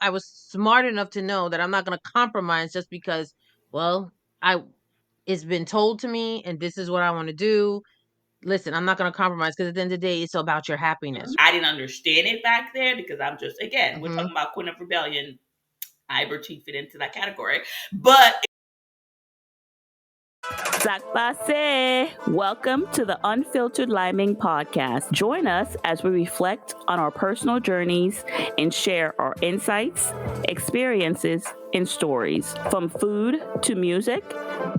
I was smart enough to know that I'm not going to compromise just because, well, I it's been told to me and this is what I want to do. Listen, I'm not going to compromise because at the end of the day, it's about your happiness. I didn't understand it back there because I'm just, again, we're Mm-hmm. talking about Queen of Rebellion. I fit into that category. But Zach Basse. Welcome to the Unfiltered Liming Podcast. Join us as we reflect on our personal journeys and share our insights, experiences, and stories. From food to music,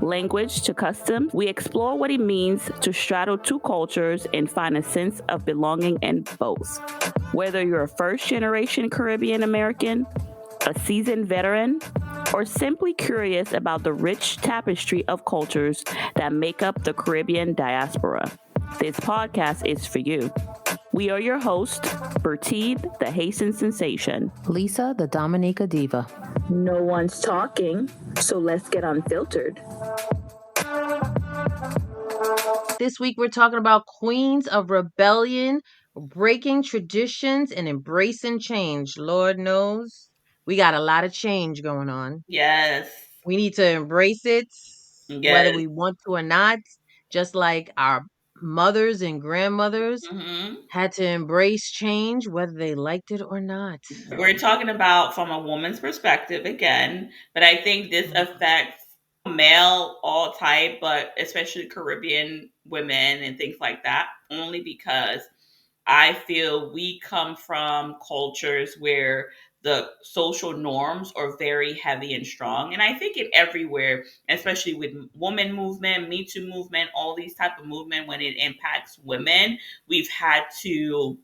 language to customs, we explore what it means to straddle two cultures and find a sense of belonging in both. Whether you're a first generation Caribbean American, a seasoned veteran, or simply curious about the rich tapestry of cultures that make up the Caribbean diaspora, this podcast is for you. We are your hosts, Bertide, the Haitian sensation. Lisa, the Dominica diva. No one's talking, so let's get unfiltered. This week we're talking about Queens of Rebellion, breaking traditions and embracing change. Lord knows we got a lot of change going on. yes, We need to embrace it, whether yes. we want to or not, just like our mothers and grandmothers Mm-hmm. had to embrace change, whether they liked it or not. We're talking about from a woman's perspective again, but I think this affects male all type, but especially Caribbean women and things like that, only because I feel we come from cultures where the social norms are very heavy and strong. And I think it everywhere, especially with woman movement, Me Too movement, all these type of movement, when it impacts women, we've had to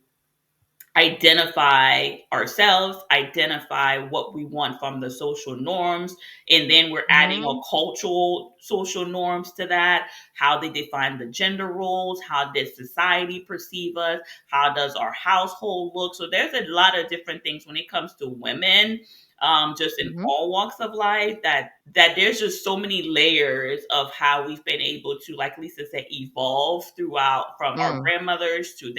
identify ourselves, identify what we want from the social norms, and then we're adding a Mm-hmm. cultural social norms to that. How they define the gender roles, how does society perceive us, how does our household look? So there's a lot of different things when it comes to women, just in Mm-hmm. all walks of life, that there's just so many layers of how we've been able to, like Lisa said, evolve throughout from our Mm. grandmothers to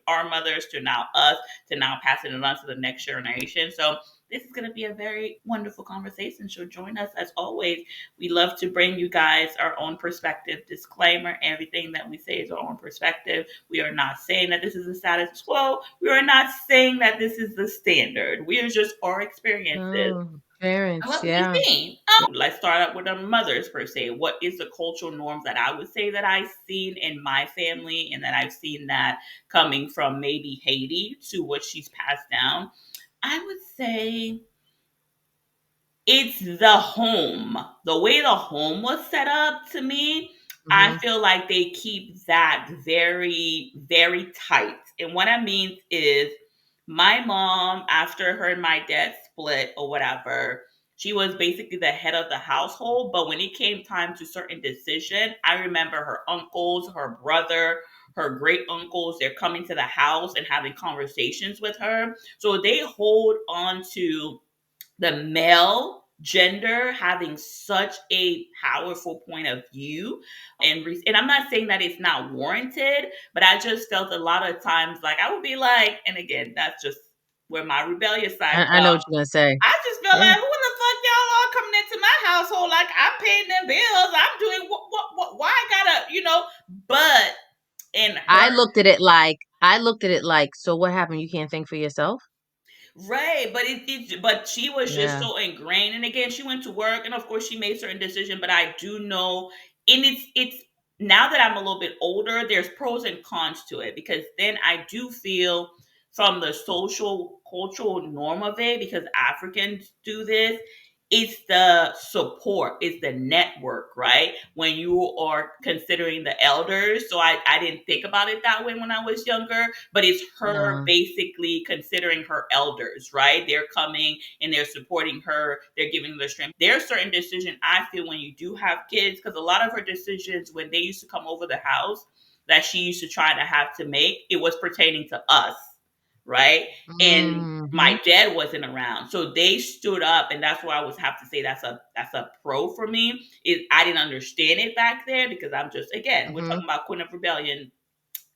our mothers to now us to now passing it on to the next generation. So this is going to be a very wonderful conversation. So join us as always. We love to bring you guys our own perspective. Disclaimer: everything that we say is our own perspective. We are not saying that this is the status quo. We are not saying that this is the standard. We are just our experiences Oh, and parents, what we've yeah. seen. Let's start out with our mothers per se. What is the cultural norms that I would say that I've seen in my family and that I've seen that coming from maybe Haiti to what she's passed down? I would say it's the home. The way the home was set up to me, I Mm-hmm. feel like they keep that very, very tight. And what I mean is, my mom, after her and my dad split or whatever, she was basically the head of the household. But when it came time to certain decision, I remember her uncles, her brother, her great uncles, they're coming to the house and having conversations with her. So they hold on to the male gender having such a powerful point of view, and I'm not saying that it's not warranted, but I just felt a lot of times like I would be like, and again, that's just where my rebellious side I know what comes. you're gonna say. I just feel Yeah. like, who the fuck y'all are coming into my household? Like, I'm paying them bills, I'm doing what why I gotta, but in her. I looked at it like, so what happened? You can't think for yourself? Right, but but she was just Yeah. so ingrained. And again, she went to work, and of course, she made certain decisions. But I do know, and it's now that I'm a little bit older, there's pros and cons to it because then I do feel from the social cultural norm of it, because Africans do this. It's the support, it's the network, right? When you are considering the elders. So I didn't think about it that way when I was younger, but it's her No. basically considering her elders, right? They're coming and they're supporting her, they're giving her strength. There's certain decision I feel when you do have kids, because a lot of her decisions when they used to come over the house that she used to try to have to make, it was pertaining to us, right? And Mm-hmm. my dad wasn't around, so they stood up, and that's why I would have to say that's a pro for me. Is I didn't understand it back there because I'm just, again, we're Mm-hmm. talking about Queen of Rebellion.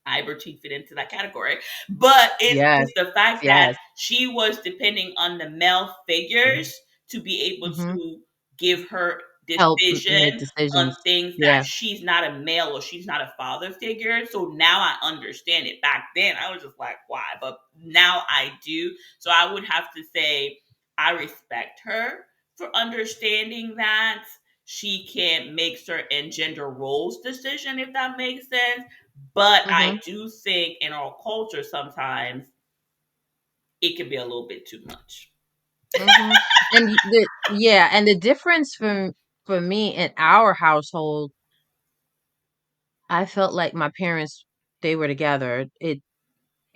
Iberty fit into that category. But it's Yes. just the fact that Yes. she was depending on the male figures to be able Mhm. to give her Make decision on decisions. things that Yeah. she's not a male or she's not a father figure. So now I understand it. Back then, I was just like, why? But now I do. So I would have to say, I respect her for understanding that she can't make certain gender roles decision, if that makes sense. But I Mhm. do think in our culture sometimes it can be a little bit too much. Mhm. And the yeah, and the difference for me in our household, I felt like my parents, they were together. It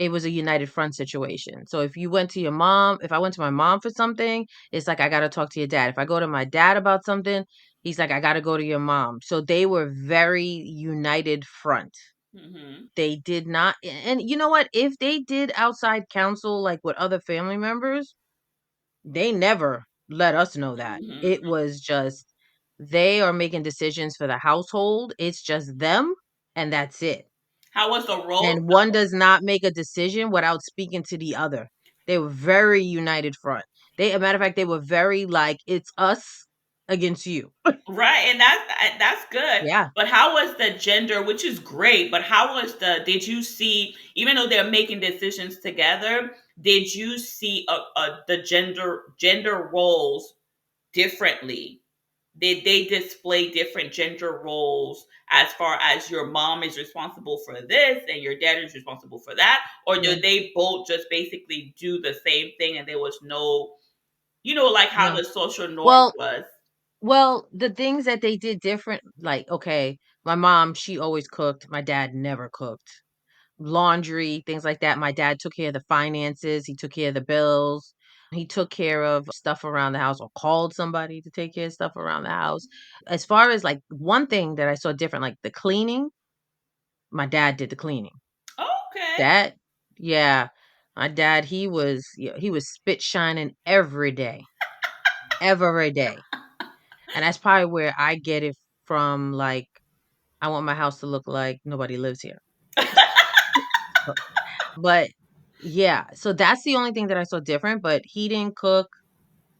was a united front situation. So if you went to your mom, if I went to my mom for something, it's like I got to talk to your dad. If I go to my dad about something, he's like I got to go to your mom. So they were very united front. Mm-hmm. They did not, and you know what? If they did outside counsel like with other family members, they never let us know that. It Mm-hmm. was just they are making decisions for the household. It's just them and that's it. How was the role? And one does not make a decision without speaking to the other. They were very united front. They, a matter of fact, they were very like it's us against you. Right, and that's good. Yeah. But how was the gender, which is great, but how was the did you see, even though they're making decisions together, did you see the gender roles differently? Did they display different gender roles as far as your mom is responsible for this and your dad is responsible for that? Or Yeah. did they both just basically do the same thing and there was no, like how No. the social norm Well, was? the things that they did different, like okay, my mom, she always cooked. My dad never cooked. Laundry, things like that. My dad took care of the finances. He took care of the bills. He took care of stuff around the house or called somebody to take care of stuff around the house. As far as like one thing that I saw different, like the cleaning, my dad did the cleaning. Okay. That, yeah, my dad, he was spit shining every day. And that's probably where I get it from. Like, I want my house to look like nobody lives here. But yeah, so that's the only thing that I saw different, but he didn't cook,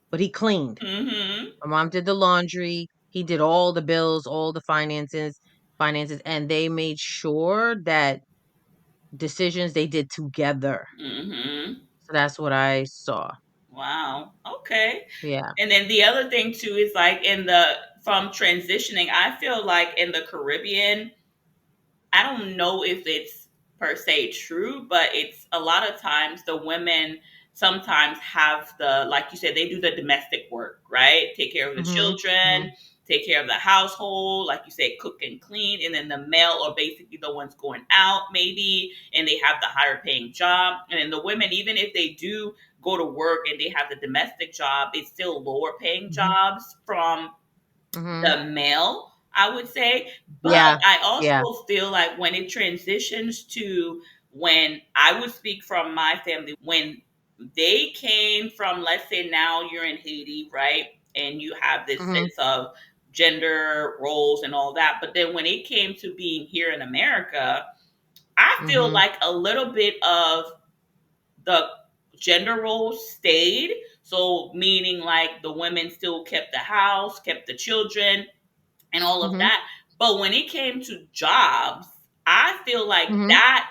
but he cleaned. Mhm. My mom did the laundry, he did all the bills, all the finances, and they made sure that decisions they did together. Mhm. So that's what I saw. Wow. Okay. Yeah. And then the other thing too is like in the from transitioning, I feel like in the Caribbean, I don't know if it's per se true, but it's a lot of times the women sometimes have the, like you said, they do the domestic work, right? Take care of the Mhm. children, Mhm. take care of the household, like you said, cook and clean. And then the male are basically the ones going out, maybe, and they have the higher paying job. And then the women, even if they do go to work and they have the domestic job, it's still lower paying Mhm. jobs from Mhm. the male, I would say. But Yeah. I Yeah. also feel like when it transitions to when I would speak from my family, when they came from, let's say now you're in Haiti, right? And you have this Mhm. sense of gender roles and all that. But then when it came to being here in America, I feel Mhm. like a little bit of the gender roles stayed. So, meaning like the women still kept the house, kept the children, and all of Mhm. that. But when it came to jobs, I feel like Mhm. that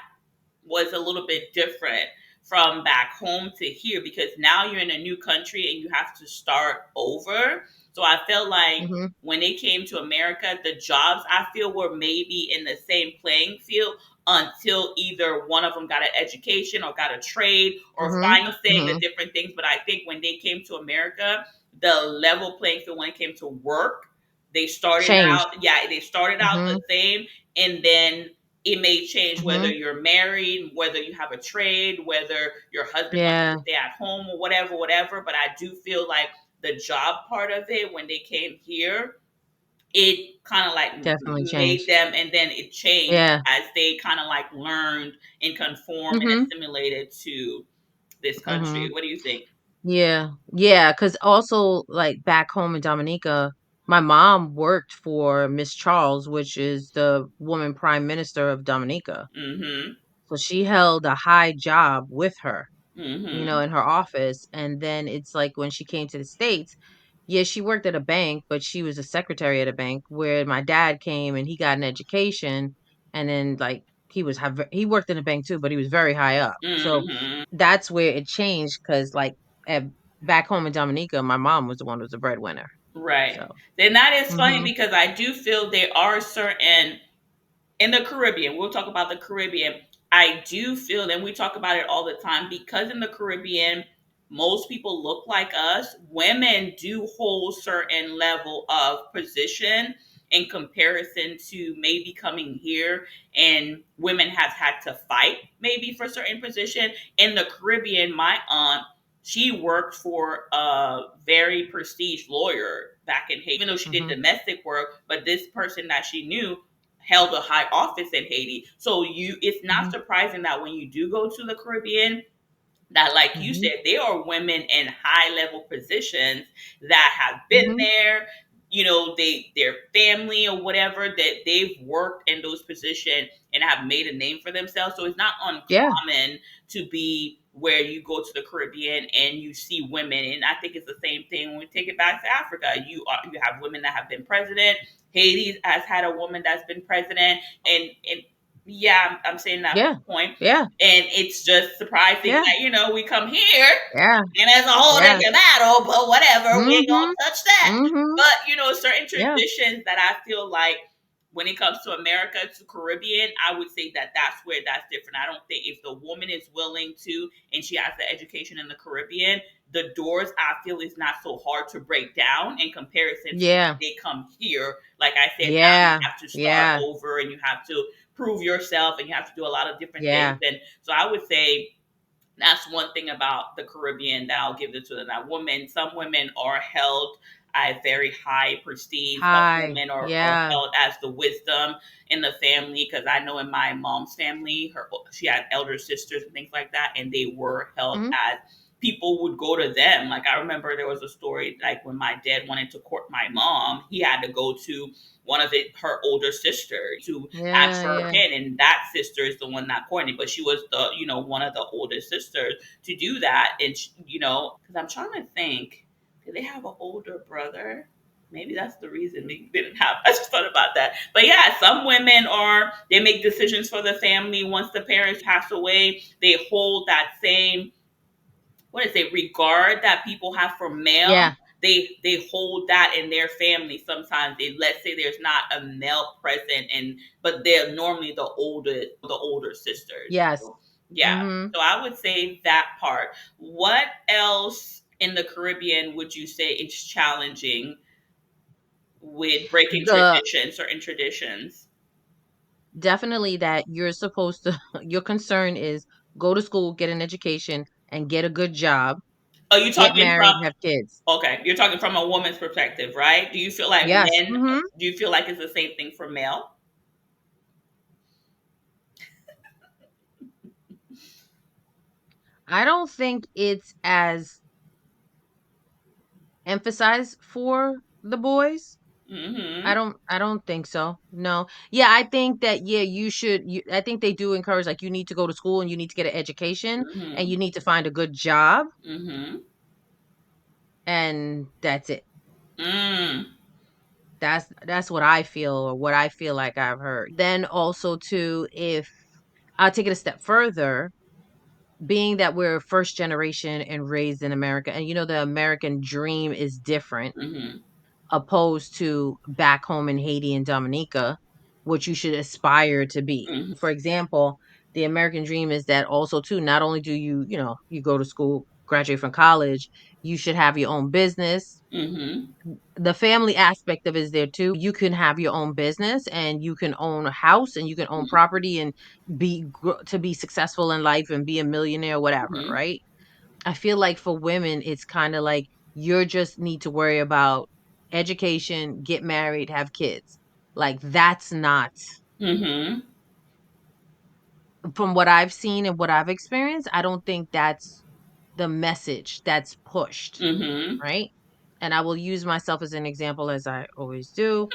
was a little bit different from back home to here because now you're in a new country and you have to start over. So I felt like Mhm. when they came to America, the jobs I feel were maybe in the same playing field until either one of them got an education or got a trade or Mhm. find saying the Mhm. different things. But I think when they came to America, the level playing field when it came to work, Changed. they started out the Mhm. same, and then it may change whether Mhm. you're married, whether you have a trade, whether your husband wants you Yeah. to stay at home or whatever, whatever. But I do feel like the job part of it, when they came here, it kind of like Definitely made changed. them, and then it changed Yeah. as they kind of like learned and conformed and Mhm. assimilated to this country. Mhm. What do you think? Yeah. Yeah. Cause also, like, back home in Dominica, My mom worked for Miss Charles, which is the woman prime minister of Dominica. Mhm. So she held a high job with her, Mhm. in her office. And then it's like when she came to the States, yeah, she worked at a bank, but she was a secretary at a bank where my dad came and he got an education. And then like he worked in a bank too, but he was very high up. So Mhm. that's where it changed because like at, back home in Dominica, my mom was the one who was the breadwinner. Right. So Then that is funny mhm, because I do feel there are certain in the Caribbean, we'll talk about the Caribbean. I do feel, and we talk about it all the time, because in the Caribbean, most people look like us. Women do hold certain level of position in comparison to maybe coming here, and women have had to fight maybe for certain position. In the Caribbean, my aunt, she worked for a very prestige lawyer back in Haiti, even though she did mhm, domestic work, but this person that she knew held a high office in Haiti. So it's not mhm, surprising that when you do go to the Caribbean, that like you mhm, said, there are women in high level positions that have been mhm. there, their family or whatever, that they've worked in those positions and have made a name for themselves. So it's not Yeah. uncommon to be where you go to the Caribbean and you see women. And I think it's the same thing when we take it back to Africa. You have women that have been president. Haiti has had a woman that's been president, and yeah, I'm saying that Yeah. point. Yeah. And it's just surprising Yeah. that, we come here Yeah. and there's a whole Yeah. different battle, but whatever, we ain't Mhm. gonna touch that. Mhm. But, certain Yeah. traditions that I feel like when it comes to America, to Caribbean, I would say that that's where that's different. I don't think if the woman is willing to and she has the education in the Caribbean, the doors I feel is not so hard to break down in comparison to when Yeah. they come here. Like I said, now you Yeah. have to start Yeah. over and you have to prove yourself and you have to do a lot of different things. Yeah. And so I would say that's one thing about the Caribbean that I'll give it to them. That some women are held at very high prestige. Some Hi. women are Yeah. held as the wisdom in the family. Because I know in my mom's family, she had elder sisters and things like that, and they were held Mhm. as people would go to them. Like I remember there was a story like when my dad wanted to court my mom, he had to go to her older sister to ask Yeah. for her Yeah. hand, and that sister is the one not courting, but she was the one of the oldest sisters to do that. And because I'm trying to think, did they have an older brother? Maybe that's the reason they didn't have. I just thought about that. But yeah, some women they make decisions for the family once the parents pass away. They hold that same, what is it, regard that people have for male. Yeah. They hold that in their family. Sometimes let's say there's not a male present, and but they're normally the older sisters. Yes. So, yeah. Mhm. So I would say that part. What else in the Caribbean would you say is challenging with breaking The certain traditions? Definitely that you're supposed to your concern is go to school, get an education, and get a good job, Are you get talking from married, have kids. Okay, you're talking from a woman's perspective, right? Do you feel like Yes. men Mhm. do you feel like it's the same thing for male? I don't think it's as emphasized for the boys. Mhm. I don't think so. No. Yeah, I think that yeah, I think they do encourage like you need to go to school and you need to get an education and Mhm. you need to find a good job Mhm. and that's it. Mm. That's what I feel or what I feel like I've heard. Then also too, if I'll take it a step further, being that we're first generation and raised in America, and the American dream is different Mhm. opposed to back home in Haiti and Dominica, what you should aspire to be. Mhm. For example, the American dream is that also too, not only do you go to school, graduate from college, you should have your own business. Mhm. The family aspect of it is there too. You can have your own business and you can own a house and you can own property and to be successful in life and be a millionaire, whatever, Mhm. right? I feel like for women, it's kind of like you just need to worry about education, get married, have kids. Like that's not Mhm. from what I've seen and what I've experienced. I don't think that's the message that's pushed, Mhm. right? and I will use myself as an example as I always do.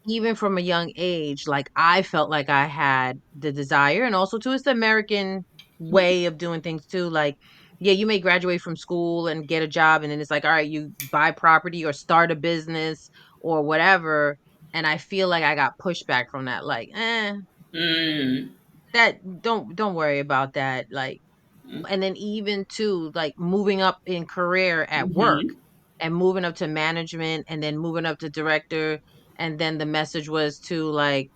Even from a young age, like I felt like I had the desire, and also too, it's the American way of doing things too. Like, yeah, you may graduate from school and get a job, and then it's like, all right, you buy property or start a business or whatever. And I feel like I got pushback from that. Like, Mm. that don't worry about that. Like, and then even too, like moving up in career at work Mm-hmm. and moving up to management and then moving up to director, and then the message was to like,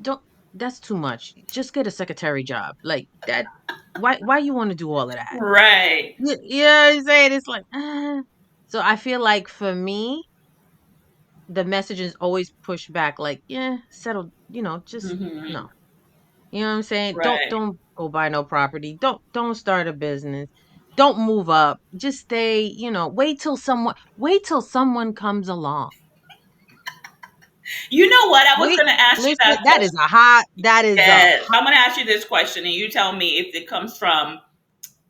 don't, that's too much, just get a secretary job like that. Why you want to do all of that? Right. You know what I'm saying? It's like, so I feel like for me, the message is always pushed back, like, yeah, settle, just Mm-hmm. no. You know what I'm saying? Right. Don't go buy no property. Don't start a business. Don't move up. Just stay, wait till someone comes along. You know what? I was Wait, going to ask you listen, that question. that is a Yes. hot, I'm going to ask you this question, and you tell me if it comes from,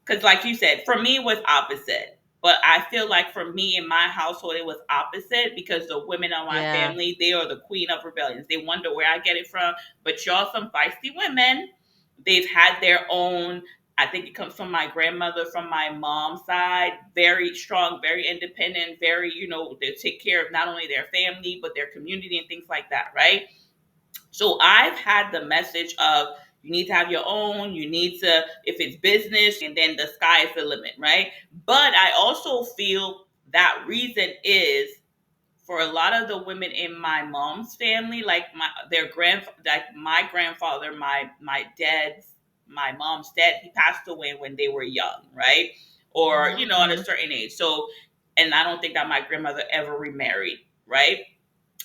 because like you said, for me it was opposite. But I feel like for me in my household it was opposite, because the women of my yeah. family, they are the queen of rebellions. They wonder where I get it from. But y'all some feisty women. They've had their own, I think it comes from my grandmother from my mom's side, very strong, very independent, very, they take care of not only their family but their community and things like that, right? So I've had the message of, you need to have your own, you need to, if it's business, and then the sky is the limit, right? But I also feel that reason is for a lot of the women in my mom's family, like my grandfather, my dad's, my mom's dad, he passed away when they were young, right? Or, Hmm, at a hmm. certain age. So, and I don't think that my grandmother ever remarried, right?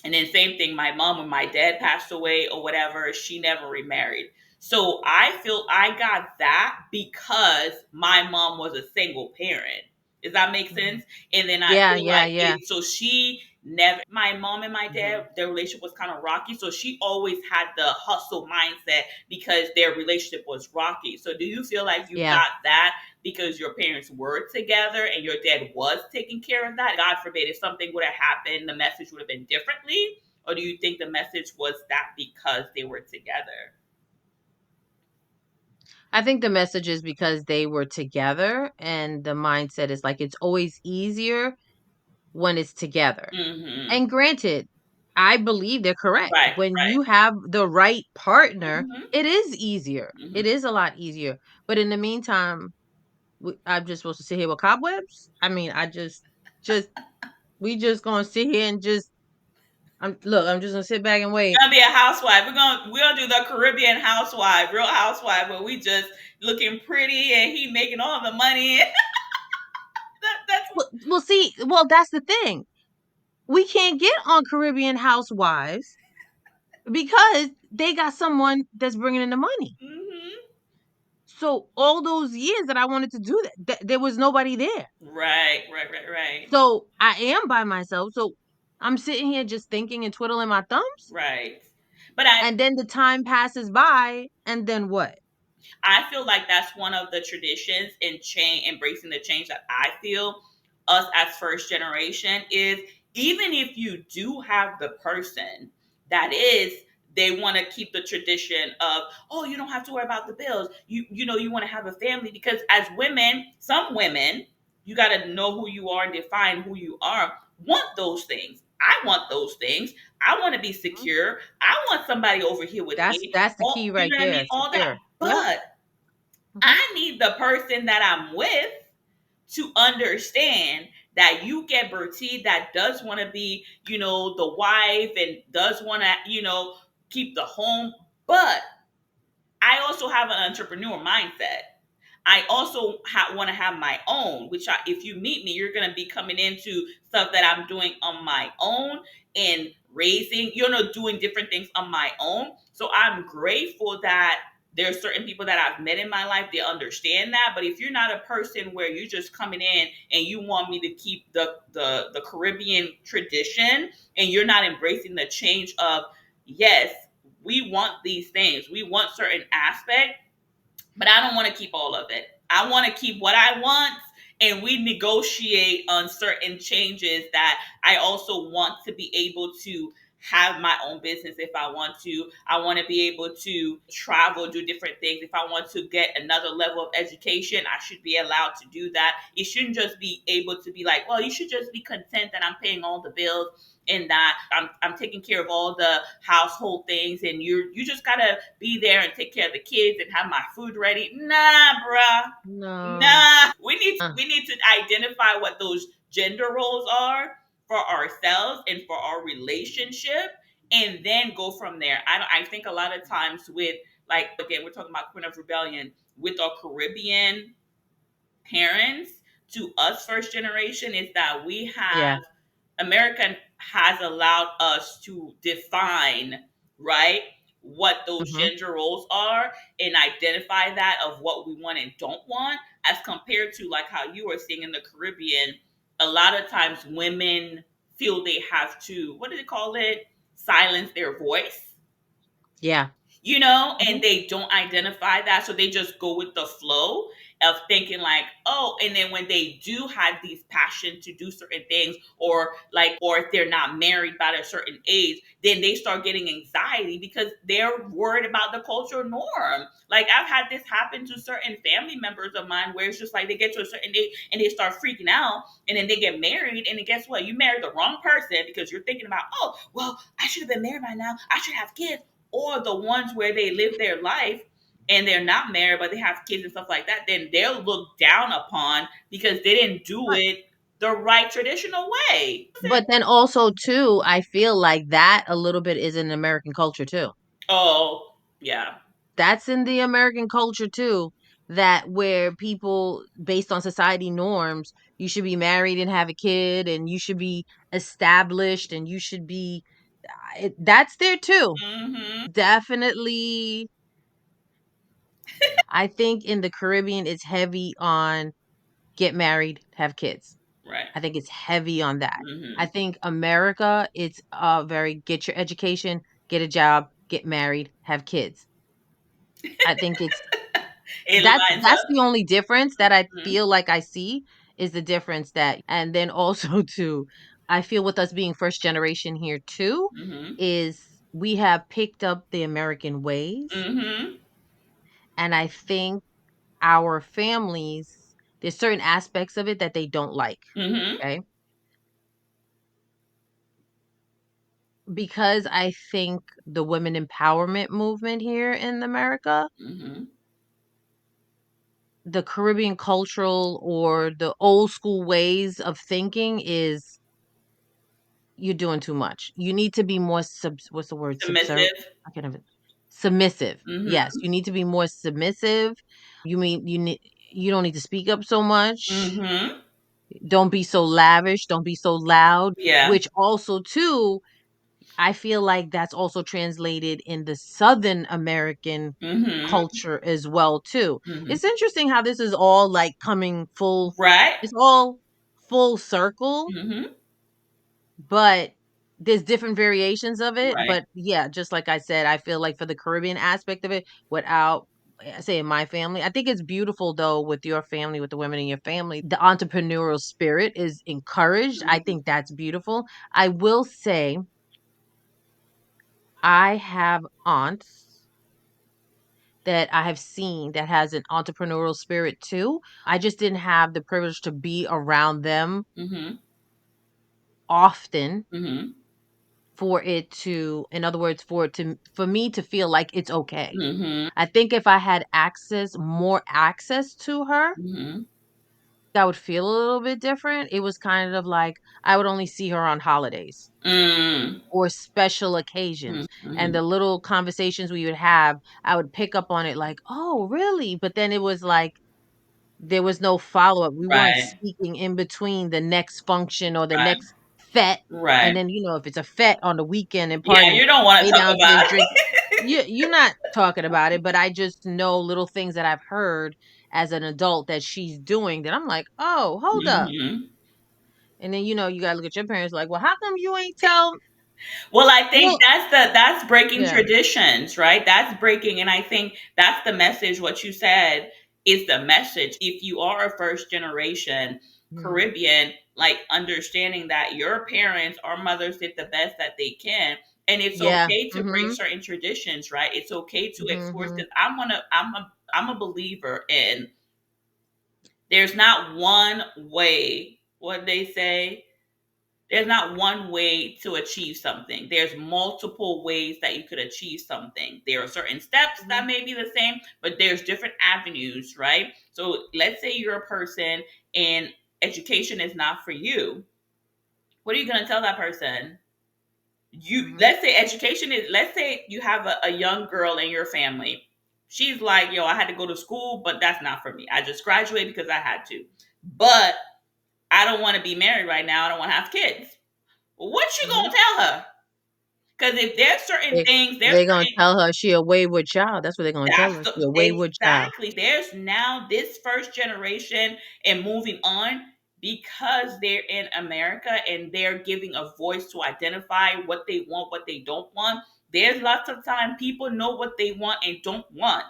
And then same thing, my mom, when my dad passed away or whatever, she never remarried. So I feel I got that because my mom was a single parent. Does that make Hmm. sense? And then I Yeah, feel yeah, like yeah. so she never, my mom and my Hmm. dad, their relationship was kind of rocky. So she always had the hustle mindset because their relationship was rocky. So do you feel like you Yeah. got that because your parents were together and your dad was taking care of that? God forbid, if something would have happened, the message would have been differently? Or do you think the message was that because they were together? I think the message is because they were together, and the mindset is like it's always easier when it's together. Mm-hmm. And granted, I believe they're correct. Right, When right. you have the right partner, Mm-hmm. it is easier. Mm-hmm. It is a lot easier. But in the meantime, I'm just supposed to sit here with cobwebs. I mean, just we just gonna sit here and just. I'm just gonna sit back and wait. Gonna be a housewife. We're gonna do the Caribbean housewife, real housewife, where we just looking pretty and he making all the money. That's Well, see, that's the thing. We can't get on Caribbean Housewives because they got someone that's bringing in the money. mm-hmm. So all those years that I wanted to do that, there was nobody there. Right, right, right, right, So I am by myself. So I'm sitting here just thinking and twiddling my thumbs. right. But I And then the time passes by. And then what? I feel like that's one of the traditions in change, embracing the change that I feel us as first generation is, even if you do have the person that is, they want to keep the tradition of, oh, you don't have to worry about the bills. You want to have a family, because as women, some women, you got to know who you are and define who you are. Want those things. I want those things. I want to be Mhm. secure. I want somebody over here with me. That's the key All, you right know what I mean? there. All that. Secure. Yep. But Hmm. I need the person that I'm with to understand that you get Bertie that does want to be, the wife and does want to, keep the home. But I also have an entrepreneur mindset. I also want to have my own, which if you meet me, you're going to be coming into stuff that I'm doing on my own and raising, doing different things on my own. So I'm grateful that there's certain people that I've met in my life, they understand that. But if you're not a person where you're just coming in and you want me to keep the Caribbean tradition, and you're not embracing the change of, yes, we want these things, we want certain aspects, but I don't want to keep all of it. I want to keep what I want and we negotiate on certain changes that I also want to be able to have my own business if I want to. I want to be able to travel, do different things. If I want to get another level of education, I should be allowed to do that. It shouldn't just be able to be like, well, you should just be content that I'm paying all the bills and that I'm taking care of all the household things, and you just gotta be there and take care of the kids and have my food ready. Nah, bruh. No. Nah. We need to identify what those gender roles are for ourselves and for our relationship, and then go from there. I think a lot of times with, like, again, we're talking about Queen of Rebellion, with our Caribbean parents, to us first generation, is that we Yeah. have, American has allowed us to define, right, what those Mhm. gender roles are, and identify that of what we want and don't want, as compared to like how you were saying in the Caribbean. A lot of times women feel they have to, what do they call it, silence their voice, Yeah. and Mhm. they don't identify that. So they just go with the flow of thinking like, oh, and then when they do have these passion to do certain things, or if they're not married by a certain age, then they start getting anxiety because they're worried about the cultural norm. Like, I've had this happen to certain family members of mine, where it's just like they get to a certain age and they start freaking out, and then they get married, and then guess what, you married the wrong person because you're thinking about, oh, well, I should have been married by now, I should have kids. Or the ones where they live their life and they're not married but they have kids and stuff like that, then they're looked down upon because they didn't do But it the right traditional way. but then also too, I feel like that a little bit is in American culture too. Oh, yeah. That's in the American culture too. That where people, based on society norms, you should be married and have a kid, and you should be established, and you should be. That's there too. Mm-hmm. Definitely, I think in the Caribbean it's heavy on get married, have kids. Right. I think it's heavy on that. I Mm-hmm. think America, it's very get your education, get a job, get married, have kids. I think it's It lines that's the up. only difference that I Mm-hmm. feel like I see, is the difference that. And then also too, I feel with us being first generation here too, Mm-hmm. is we have picked up the American ways, Mm-hmm. and I think our families, there's certain aspects of it that they don't like. Mm-hmm. Okay, because I think the women empowerment movement here in America, Mm-hmm. the Caribbean cultural or the old school ways of thinking is, you're doing too much. You need to be more what's the word? Submissive. I can't even, submissive. Yes, Mm-hmm. you need to be more submissive. You don't need to speak up so much. Mm-hmm. Don't be so lavish, don't be so loud, Yeah. which also too, I feel like that's also translated in the Southern American Mm-hmm. culture as well too. Mm-hmm. It's interesting how this is all like coming full, Right. it's all full circle, Mm-hmm. but there's different variations of it. Right. But yeah, just like I said, I feel like for the Caribbean aspect of it, without say in my family, I think it's beautiful though with your family, with the women in your family, the entrepreneurial spirit is encouraged. I Mm-hmm. think that's beautiful. I will say I have aunts that I have seen that has an entrepreneurial spirit too. I just didn't have the privilege to be around them Mm-hmm. often Mm-hmm. for it to, in other words, for me to feel like it's okay. Mm-hmm. I think if I had more access to her, Mm-hmm. I would feel a little bit different. It was kind of like I would only see her on holidays Mm. or special occasions. And Mhm. the little conversations we would have, I would pick up on it like, "Oh, really?" But then it was like there was no follow-up. We weren't Right. speaking in between the next function or the Right. next fete. Right. And then, if it's a fete on the weekend and Yeah, party, you don't wanna stay talk downstairs, about drink. You're not talking about it, but I just know little things that I've heard as an adult that she's doing that I'm like, "Oh, hold up." Mhm. And then, you gotta look at your parents like, "Well, how come you ain't tell?" Well, I think Well, that's breaking yeah. traditions, right? That's breaking, and I think that's the message, what you said, is the message. If you are a first generation Mhm. Caribbean, like understanding that your parents or mothers did the best that they can, and it's Yeah. okay to break Mhm. certain traditions, right? It's okay to enforce Mhm. this. I'm a believer in there's not one way, what they say, there's not one way to achieve something. There's multiple ways that you could achieve something. There are certain steps that Mhm. may be the same, but there's different avenues, right? So let's say you're a person and education is not for you. What are you going to tell that person? You Mhm. let's say education is, let's say you have a young girl in your family. She's like, yo, I had to go to school, but that's not for me. I just graduated because I had to. But I don't want to be married right now. I don't want to have kids. What you Mhm. gonna tell her? Because if there's certain They things, there's they gonna certain, tell her she a wayward child. That's what they're gonna tell that's her. the, She a wayward child. exactly. There's now this first generation and moving on because they're in America and they're giving a voice to identify what they want, what they don't want. There's lots of time people know what they want and don't want.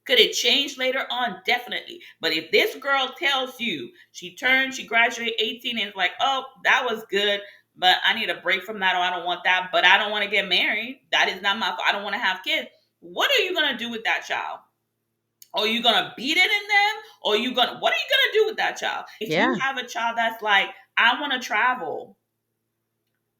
Could it change later on? Definitely. But if this girl tells you she graduated 18 and is like, oh, that was good, but I need a break from that, or I don't want that, but I don't want to get married. That is not my fault. I don't want to have kids. What are you going to do with that child? Are you going to beat it in them? Or what are you going to do with that child? If you Yeah. have a child that's like, I want to travel,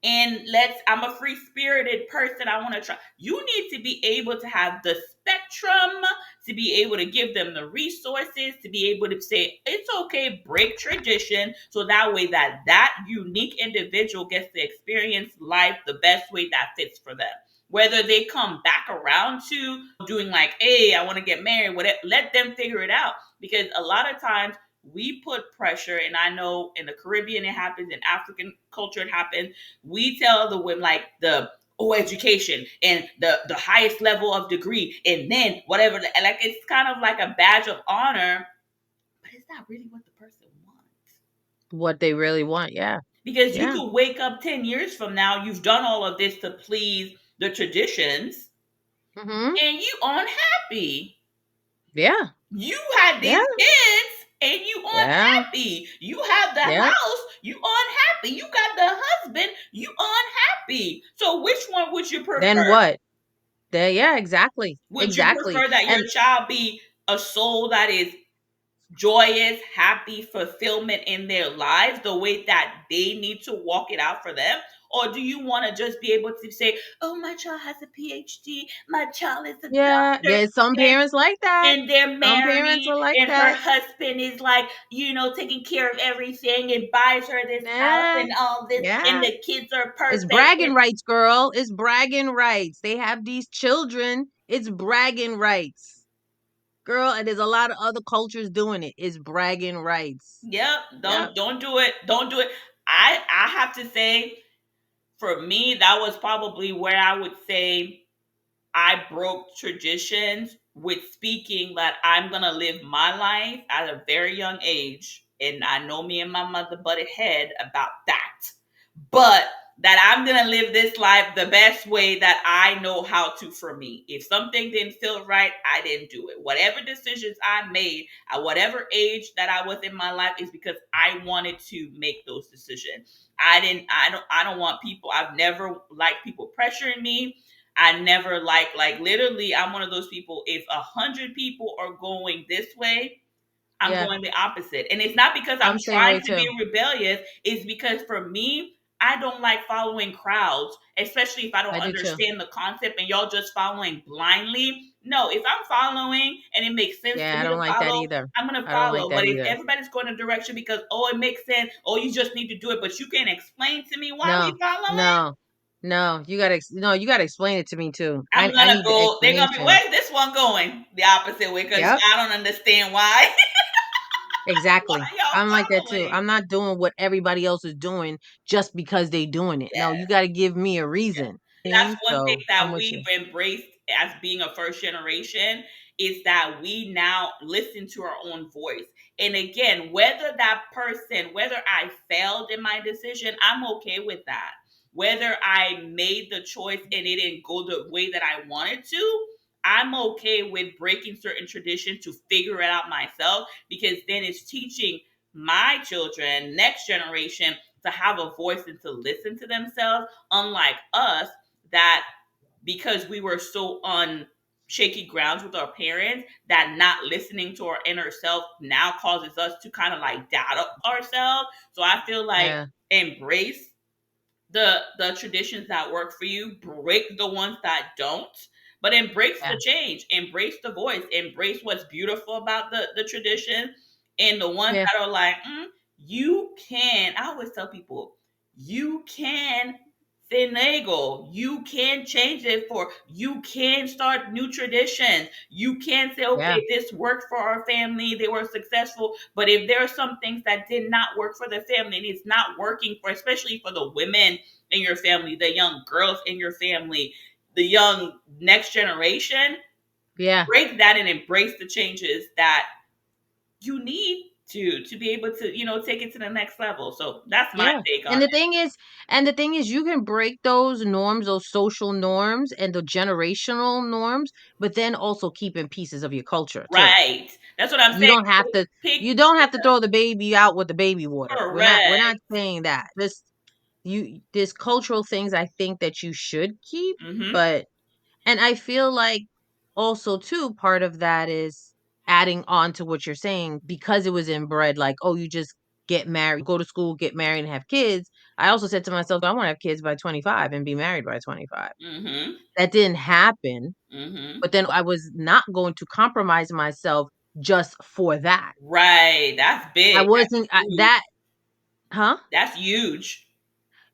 and I'm a free spirited person, I want to try, you need to be able to have the spectrum, to be able to give them the resources, to be able to say it's okay, break tradition, so that way that unique individual gets to experience life the best way that fits for them. Whether they come back around to doing like, hey, I want to get married, whatever, let them figure it out. Because a lot of times we put pressure, and I know in the Caribbean it happens, in African culture it happens. We tell the women like the education and the highest level of degree, and then whatever, like it's kind of like a badge of honor, but it's not really what the person wants. What they really want. Yeah. Because you Yeah. could wake up 10 years from now, you've done all of this to please the traditions, Mhm. and you unhappy. Yeah. You had Yeah. these kids and you Yeah. unhappy. You have the Yeah. house, you unhappy. You got the husband, you unhappy. So which one would you Then prefer? what? There. Yeah. Exactly. Would you Exactly. prefer that your And child be a soul that is joyous, happy, fulfillment in their lives the way that they need to walk it out for them? Or do you want to just be able to say, oh, my child has a PhD, my child is a yeah, doctor, there's some and parents like that. they're Some parents married are like and her that. husband is like, taking care of everything and buys her this house Yeah. and all this, and Yeah. the kids are It's perfect. bragging rights, girl. It's bragging rights. They have these children. It's bragging rights. Girl, and there's a lot of other cultures doing it. It's bragging rights. Yep, Yep. don't do it. Don't do it. I have to say, for me, that was probably where I would say I broke traditions with speaking that I'm gonna live my life at a very young age. And I know me and my mother butted head about that. But that I'm gonna live this life the best way that I know how to for me. If something didn't feel right, I didn't do it. Whatever decisions I made at whatever age that I was in my life is because I wanted to make those decisions. I don't want people, I've never liked people pressuring me. I never like literally I'm one of those people, if 100 people are going this way, I'm Yeah. going the opposite. And it's not because I'm I'm same trying way to be too. rebellious. It's because for me, I don't like following crowds, especially if I don't I do too. understand the concept and y'all just following blindly. No, if I'm following and it makes sense for Yeah, I me don't to like that follow, either. I'm gonna I don't like follow. that But if either. everybody's going a direction because it makes sense, you just need to do it, but you can't explain to me why we No. following. No. No. You gotta explain it to me too. I'm I gonna need the go. They're gonna be, explanation. where's this one going? The opposite way, because Yep. I don't understand why. Why Exactly. y'all I'm like that too. following? I'm not doing what everybody else is doing just because they doing it. No, you Yeah. got to give me a reason. That's one thing So I'm that with we've you. embraced as being a first generation, is that we now listen to our own voice. And again, whether I failed in my decision, I'm okay with that. Whether I made the choice and it didn't go the way that I wanted to, I'm okay with breaking certain traditions to figure it out myself, because then it's teaching my children, next generation, to have a voice and to listen to themselves, unlike us, that because we were so on shaky grounds with our parents, that not listening to our inner self now causes us to kind of like doubt ourselves. So I feel like Yeah. embrace the traditions that work for you, break the ones that don't, but embrace Yeah. the change, embrace the voice, embrace what's beautiful about the tradition, and the ones Yeah. that are like, you can. I always tell people, you can finagle, you can change it, for you can start new traditions, you can say, Yeah. okay, this worked for our family, they were successful, but if there are some things that did not work for the family and it's not working for, especially for the women in your family, the young girls in your family, the young next generation, Yeah. break that and embrace the changes that you need to be able to, take it to the next level. So that's my Yeah. take on And the it. thing is and the thing is you can break those norms, those social norms and the generational norms, but then also keep in pieces of your culture too. Right. That's what I'm You saying. don't have to Pick, you don't have to throw the baby out with the baby water. We're not correct. saying that. There's cultural things I think that you should keep, Mm-hmm. but and I feel like also too part of that is adding on to what you're saying because it was inbred like, oh, you just get married, go to school, get married and have kids. I also said to myself, I want to have kids by 25 and be married by 25. Mm-hmm. That didn't happen, Mm-hmm. but then I was not going to compromise myself just for that. Right. That's I big. That's wasn't huge. that huh? That's huge.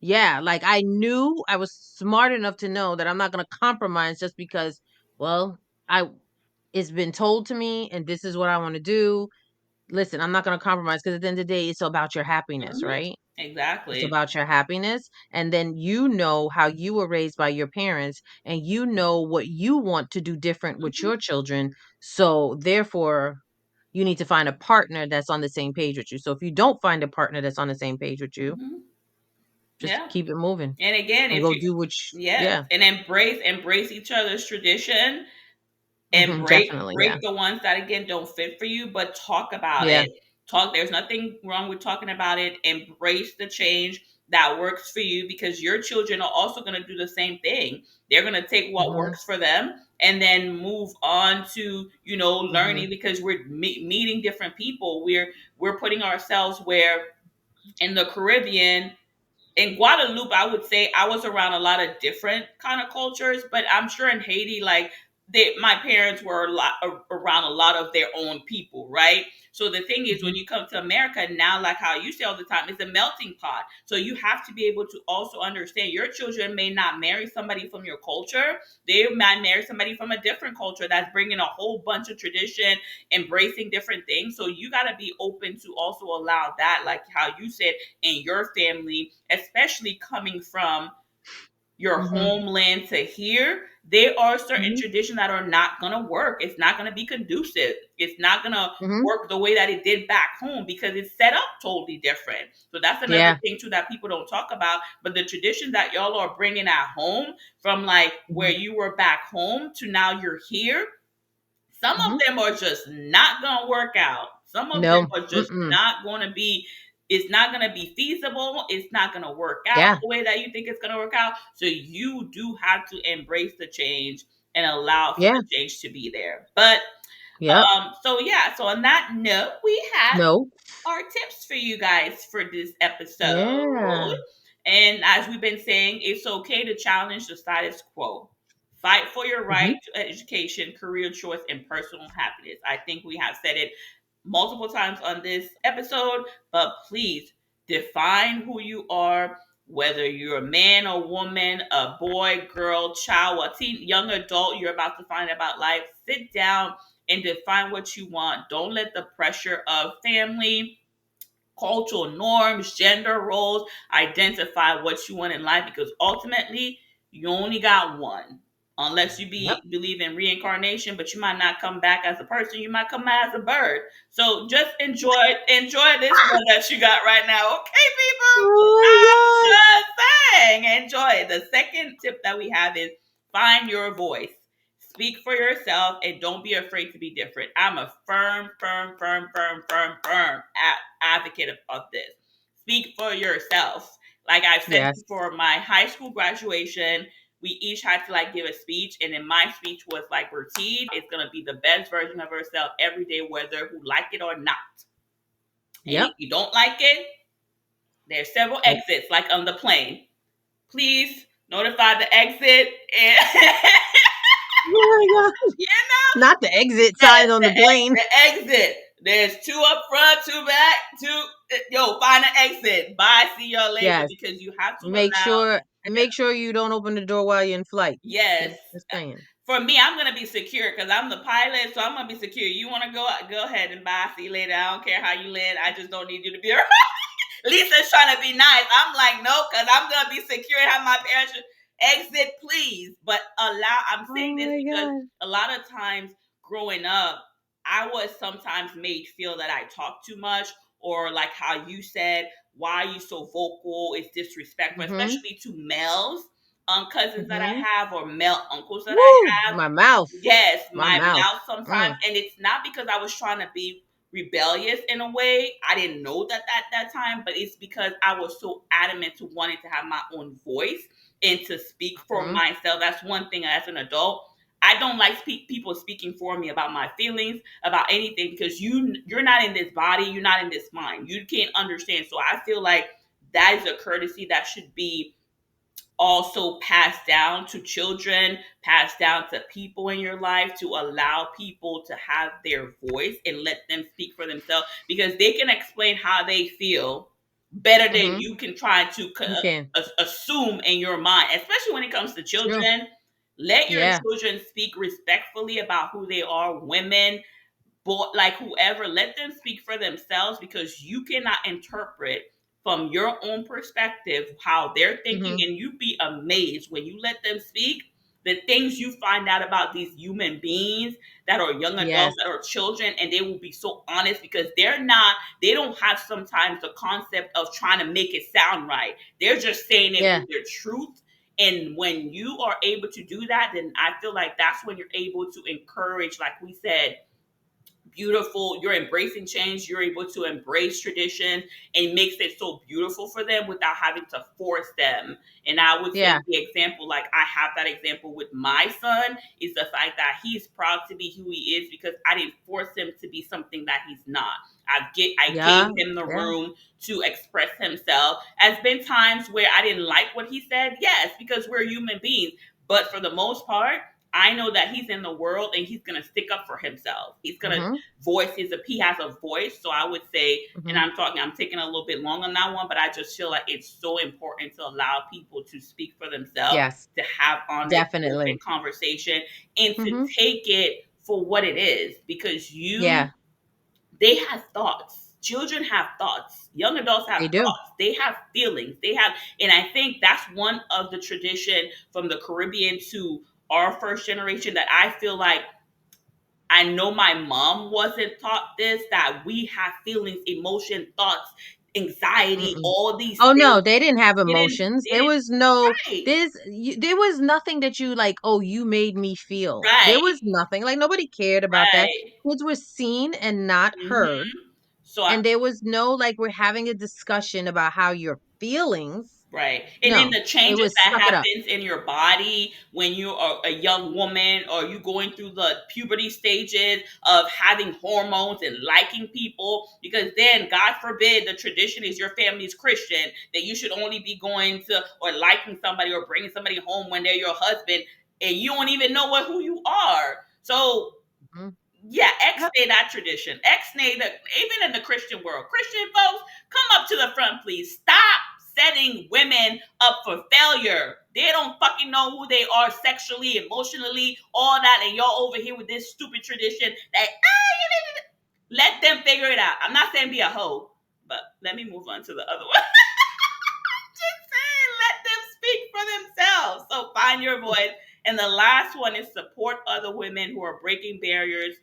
Yeah, like I knew I was smart enough to know that I'm not going to compromise just because well, I it's been told to me and this is what I want to do. Listen, I'm not going to compromise because at the end of the day it's about your happiness, Mm-hmm. right? It's Exactly. about your happiness and then you know how you were raised by your parents and you know what you want to do different with Mm-hmm. your children. So therefore you need to find a partner that's on the same page with you. So if you don't find a partner that's on the same page with you, Mm-hmm. just Yeah. keep it moving And again, and if go you, do which yes, yeah. and embrace each other's tradition, and break Definitely, yeah. the ones that again don't fit for you, but talk about Yeah. it. Talk, there's nothing wrong with talking about it. Embrace the change that works for you, because your children are also going to do the same thing. They're going to take what Mhm. works for them and then move on to, Mhm. learning, because we're meeting different people. We're putting ourselves where in the Caribbean, in Guadeloupe, I would say I was around a lot of different kind of cultures, but I'm sure in Haiti, like my parents were around a lot of their own people, right? So the thing is, when Mhm. you come to America now, like how you say all the time, it's a melting pot. So you have to be able to also understand your children may not marry somebody from your culture; they might marry somebody from a different culture that's bringing a whole bunch of tradition, embracing different things. So you got to be open to also allow that, like how you said, in your family, especially coming from your Mhm. homeland to here, there are certain Mhm. traditions that are not going to work. It's not going to be conducive. It's not going to Mhm. work the way that it did back home, because it's set up totally different. So that's another Yeah. thing too that people don't talk about. But the tradition that y'all are bringing at home, from like where Mhm. you were back home to now you're here, some of Mhm. them are just not going to work out. Some of them No. are just Mm-mm. not going to be, it's not going to be feasible. It's not going to work out Yeah. the way that you think it's going to work out. So you do have to embrace the change and allow for Yeah. the change to be there. But Yep. so yeah, so on that note, we have No. our tips for you guys for this episode. Yeah. And as we've been saying, it's okay to challenge the status quo. Fight for your right Mhm. to education, career choice, and personal happiness. I think we have said it multiple times on this episode, but please define who you are, whether you're a man or woman, a boy, girl, child, a teen, young adult, you're about to find about life. Sit down and define what you want. Don't let the pressure of family, cultural norms, gender roles, identify what you want in life, because ultimately you only got one. Unless you Yep. believe in reincarnation, but you might not come back as a person, you might come back as a bird. So just enjoy this one that you got right now. Okay, people. Oh my Just saying, enjoy it. The second tip that we have is find your voice. Speak for yourself and don't be afraid to be different. I'm a firm advocate of this. Speak for yourself. Like I've said Yes. for my high school graduation, we each had to like give a speech, and then my speech was like routine. It's gonna be the best version of herself every day, whether who like it or not. And if Yep. you don't like it, there's several Oh exits, like on the plane. Please notify the exit and my God. you know, Not the exit yes, sign on the plane. the exit. There's two up front, two back, two. Yo, find an exit. Bye. See y'all later. Yes. Because you have to Make allow. sure make sure you don't open the door while you're in flight. Yes. Just saying. For me, I'm gonna be secure because I'm the pilot, so I'm gonna be secure. You want to go ahead and bye. See you later. I don't care how you land. I just don't need you to be around. Lisa's trying to be nice. I'm like, no, because I'm gonna be secure and have my parents exit, please. But I'm Oh saying this my because God. a lot of times growing up, I was sometimes made feel that I talk too much, or like how you said, why are you so vocal? It's disrespectful, Mm-hmm. especially to males, cousins that Mm-hmm. I have, or male uncles that I Woo! have. My mouth. Yes, My my mouth. mouth sometimes, Mm. and it's not because I was trying to be rebellious in a way. I didn't know that time, but it's because I was so adamant to wanting to have my own voice and to speak for Mm-hmm. myself. That's one thing as an adult. I don't like people speaking for me about my feelings, about anything, because you're not in this body, you're not in this mind. You can't understand. So I feel like that is a courtesy that should be also passed down to children, passed down to people in your life, to allow people to have their voice and let them speak for themselves, because they can explain how they feel better than Mm-hmm. you can try to You can. assume in your mind, especially when it comes to True. children. Let your Yeah. children speak respectfully about who they are, women, like whoever, let them speak for themselves, because you cannot interpret from your own perspective how they're thinking, Mm-hmm. and you'd be amazed when you let them speak, the things you find out about these human beings that are young adults, Yes. that are children, and they will be so honest, because they don't have sometimes the concept of trying to make it sound right. They're just saying it Yeah. with their truth. And when you are able to do that, then I feel like that's when you're able to encourage, like we said, beautiful. You're embracing change. You're able to embrace tradition and makes it so beautiful for them without having to force them. And I would say Yeah. the example, like I have that example with my son, is the fact that he's proud to be who he is, because I didn't force him to be something that he's not. I gave Yeah. him the Yeah. room to express himself. Has been times where I didn't like what he said, yes, because we're human beings. But for the most part, I know that he's in the world and he's gonna stick up for himself. He's gonna Mm-hmm. he has a voice. So I would say, and Mm-hmm. I'm taking a little bit long on that one, but I just feel like it's so important to allow people to speak for themselves, Yes. to have honest, open Definitely. conversation, and to Mm-hmm. take it for what it is, because Yeah. they have thoughts. Children have thoughts. Young adults have They do. thoughts. They have feelings. And I think that's one of the tradition from the Caribbean to our first generation that I feel like, I know my mom wasn't taught this, that we have feelings, emotion, thoughts, anxiety, Mm-mm. all these Oh things. no, they didn't have They didn't, emotions. they There didn't, was no right, there was nothing that you like, oh, you made me feel. There right, was nothing. Like nobody cared about that. right. Kids were seen and not heard. hmm So, I, And there was no like we're having a discussion about how your feelings. right. And then No. the It changes was that suck it up. happens in your body when you are a young woman, or you going through the puberty stages of having hormones and liking people, because then God forbid the tradition is your family's Christian, that you should only be going to or liking somebody or bringing somebody home when they're your husband, and you don't even know who you are. So Mhm. yeah, Yep. X-nay that tradition. X-nay that, even in the Christian world. Christian folks, come up to the front, please. Stop setting women up for failure. They don't fucking know who they are sexually, emotionally, all that, and y'all over here with this stupid tradition that let them figure it out. I'm not saying be a hoe, but let me move on to the other one. Just saying, let them speak for themselves. So find your voice. And the last one is support other women who are breaking barriers.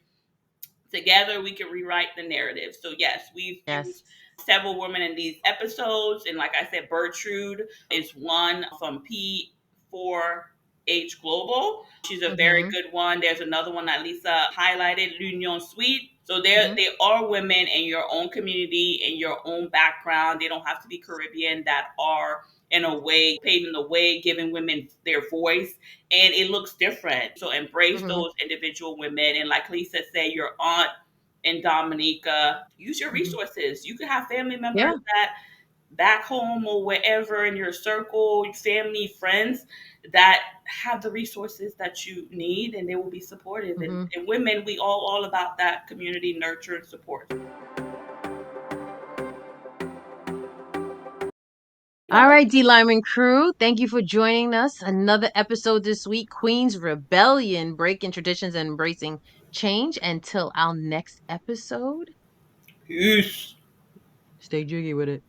Together, we can rewrite the narrative. So, yes, we've Yes. used several women in these episodes. And like I said, Bertrude is one from P4. Age Global. She's a very Mhm. good one. There's another one that Lisa highlighted, L'Union Suite. So Mhm. they are women in your own community, in your own background. They don't have to be Caribbean, that are in a way paving the way, giving women their voice, and it looks different. So embrace Mhm. those individual women. And like Lisa said, your aunt in Dominica, use your Mhm. resources. You could have family members Yeah. that back home or wherever in your circle, family, friends that have the resources that you need, and they will be supportive. Mhm. And women, we all about that community nurture and support. All right, D Lyman crew, thank you for joining us. Another episode this week, Queen's Rebellion, breaking traditions and embracing change. Until our next episode, Peace. stay jiggy with it.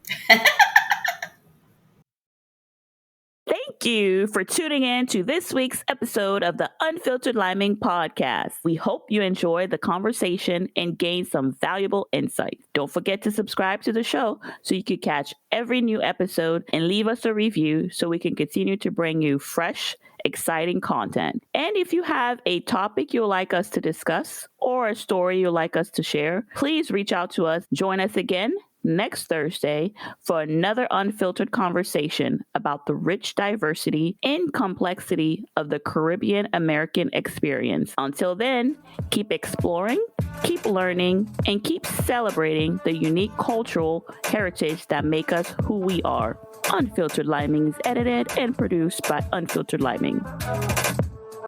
Thank you for tuning in to this week's episode of the Unfiltered Liming podcast. We hope you enjoyed the conversation and gained some valuable insight. Don't forget to subscribe to the show so you can catch every new episode and leave us a review so we can continue to bring you fresh, exciting content. And if you have a topic you'd like us to discuss or a story you'd like us to share, please reach out to us. Join us again next Thursday for another unfiltered conversation about the rich diversity and complexity of the Caribbean American experience. Until then, keep exploring, keep learning, and keep celebrating the unique cultural heritage that make us who we are. Unfiltered Liming is edited and produced by Unfiltered Liming.